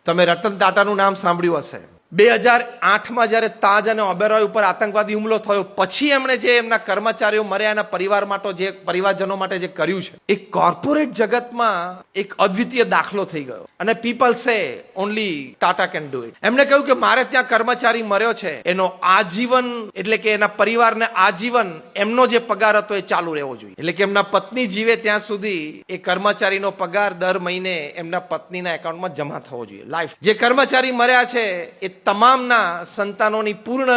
તમે રતન ટાટાનું નામ સાંભળ્યું હશે. 2008માં જ્યારે તાજ અને ઓબેરોય ઉપર આતંકવાદી હુમલો થયો પછી એમણે જે એમના કર્મચારીઓ મર્યા એના પરિવારજનો માટે જે કર્યું છે એ કોર્પોરેટ જગતમાં એક અદ્વિતીય દાખલો થઈ ગયો. અને પીપલ સે only Tata can do it. એમણે કહ્યું કે મારે ત્યાં કર્મચારી મર્યો છે એનો આજીવન એટલે કે એના પરિવારને આજીવન એમનો જે પગાર હતો એ ચાલુ રહેવો જોઈએ. એટલે કે એમના પત્ની જીવે ત્યાં સુધી એ કર્મચારીનો પગાર દર મહિને એમના પત્નીના એકાઉન્ટમાં જમા થવો જોઈએ લાઈફ. જે કર્મચારી મર્યા છે એ તમામના સંતાનોની પૂર્ણ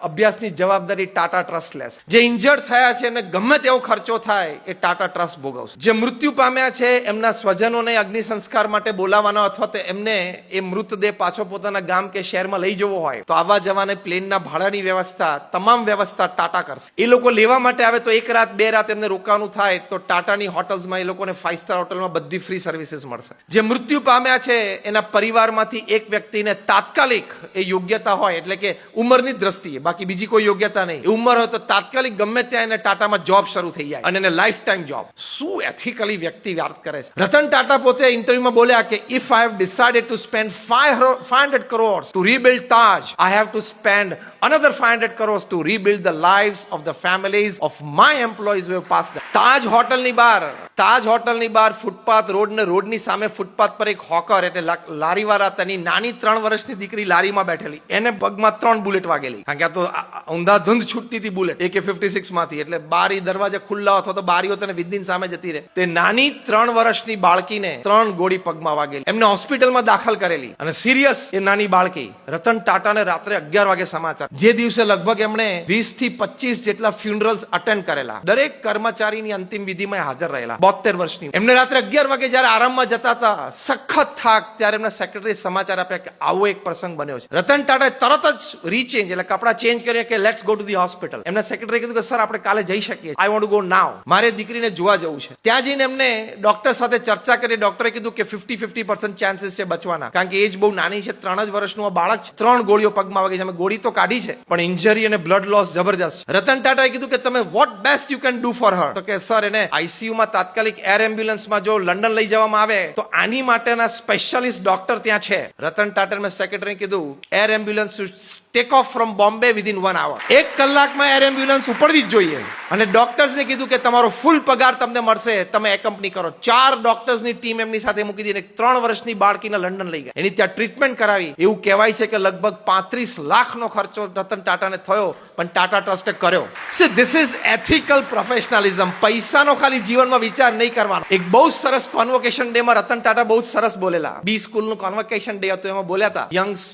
અભ્યાસની જવાબદારી ટાટા ટ્રસ્ટ લેશે. જે ઇન્જર્ડ થયા છે અને ગમે તેવો ખર્ચો થાય એ ટાટા ટ્રસ્ટ ભોગવશે. જે મૃત્યુ પામ્યા છે એમના સ્વજનોને અગ્નિ સંસ્કાર માટે બોલાવવાનો અથવા તો એમને એ મૃતદેહ પાછો પોતાના ગામ કે શહેરમાં લઈ જવો હોય તો આવવા જવાને પ્લેનના ભાડાની વ્યવસ્થા તમામ વ્યવસ્થા ટાટા કરશે. એ લોકો લેવા માટે આવે તો 1 રાત 2 રાત એમને રોકાવાનું થાય તો ટાટાની હોટલ્સમાં એ લોકોને 5 સ્ટાર હોટલમાં બધી ફ્રી સર્વિસીસ મળશે. જે મૃત્યુ પામ્યા છે એના પરિવારમાંથી એક વ્યક્તિને તાત્કાલિક એ યોગ્યતા હોય એટલે કે ઉંમરની દ્રષ્ટિએ બાકી બીજી કોઈ યોગ્યતા નહીં, ઉંમર હોય તો તાત્કાલિક ગમે ત્યાં એને ટાટામાં જોબ શરૂ થઈ જાય અને એને લાઈફ ટાઈમ જોબ. શું એથિકલી વ્યક્તિ વાત કરે છે. રતન ટાટા પોતે ઇન્ટરવ્યુમાં બોલ્યા કે if I have decided to spend 500 crores to rebuild Taj, I have to spend another 500 crores to rebuild the lives of the families of my employees who have passed. તાજ હોટલની બહાર ફૂટપાથ રોડની સામે ફૂટપાથ પર એક હોકર એટલે લારીવાળા તેની નાની 3 વર્ષની દીકરી લારીમાં બેઠેલી એને પગમાં 3 બુલેટ વાગેલી. કારણ કે આ તો ઊંધાધૂંધ છૂટતી હતી બુલેટ AK-56 માંથી. એટલે બારી દરવાજા ખુલ્લા અથવા તો બારીઓ તને વિધિન સામે જતી રહે. તે નાની 3 વર્ષની બાળકીને 3 ગોળી પગમાં વાગેલી. એમને હોસ્પિટલમાં દાખલ કરેલી અને સિરિયસ એ નાની બાળકી. રતન ટાટાને રાત્રે 11 વાગે સમાચાર. જે દિવસે લગભગ એમણે 20 થી 25 જેટલા ફ્યુનરલ્સ અટેન્ડ કરેલા. દરેક કર્મચારીની અંતિમ વિધિમાં હાજર રહેલા. 72 વર્ષની. એમને રાત્રે 11 વાગે જયારે આરામમાં જતા હતા સખત થાક ત્યારે એમના સેક્રેટરી સમાચાર આપ્યા કે આવો એક પ્રસંગ બન્યો છે. રતન ટાટાએ તરત જ રીચેન્જ એટલે કપડા ચેન્જ કર્યા કે let's go to the hospital. એમના સેક્રેટરી કીધું કે સર આપણે કાલે જઈ શકીએ. આઈ વોન્ટ ટુ ગો નાઉ. મારે દીકરીને જોવા જવું છે. ત્યાં જઈને એમને ડોક્ટર સાથે ચર્ચા કરી. ડોક્ટરે કીધું કે 50% ચાન્સીસ છે બચવાના કારણ કે એજ બહુ નાની છે. 3 જ વર્ષનું આ બાળક છે. 3 ગોળીઓ પગમાં વાગી છે. અમે ગોળી તો કાઢી છે પણ ઇન્જરી અને બ્લડ લોસ જબરજસ્ત. રતન ટાટાએ કીધું કે તમે what best you can do for her. તો કે સર એને આઈસીયુ માં તાત્કાલિક એર એમ્બ્યુલન્સમાં જો લંડન લઈ જવામાં આવે તો આની માટેના સ્પેશિયાલિસ્ટ ડોક્ટર ત્યાં છે. રતન ટાટાએ સેક્રેટરીને કીધું air ambulance take off from Bombay within 1 hour. 1 કલાકમાં એર એમ્બ્યુલન્સ ઉપડવી જ જોઈએ. અને ડોક્ટર્સને કીધું કે તમારો ફૂલ પગાર તમને મળશે તમે એકમ્પની કરો. 4 ડોક્ટર્સની ટીમ એમની સાથે મૂકી દીધી. 3 વર્ષની બાળકીને લંડન લઈ ગયા. એની ત્યાં ટ્રીટમેન્ટ કરાવી. એવું કહેવાય છે કે લગભગ 35 લાખનો ખર્ચો રતન ટાટાને થયો પણ ટાટા ટ્રસ્ટે કર્યો. સે ધીસ ઇઝ એથિકલ પ્રોફેશનલિઝમ. પૈસાનો ખાલી જીવનમાં વિચાર નહીં કરવાનો. એક બહુ સરસ કોન્વોકેશન ડે માં રતન ટાટા બહુ સરસ બોલેલા. બી સ્કૂલનું કોન્વોકેશન ડે હતો એમાં બોલ્યા હતા.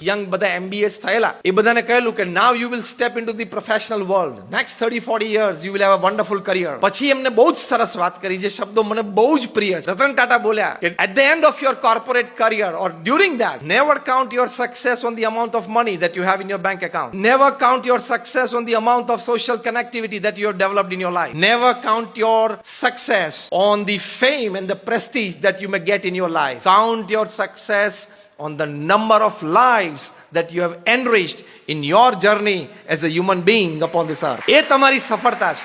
યંગ બધા MBAs થયેલા એ બધાને કહેલું કે now you will step into the professional world. Next 30-40 years you will have a wonderful career. પછી એમને બહુ જ સરસ વાત કરી જે શબ્દો મને બહુ જ પ્રિય છે. રતન ટાટા બોલ્યા કે at the end of your corporate career or during that never count your success on the amount of money that you have in your bank account. Never count your success on the amount of social connectivity that you have developed in your life. Never count your success on the fame and the prestige that you may get in your life. Count your success on the number of lives that you have enriched in your journey as a human being upon this earth. એ તમારી સફળતા છે.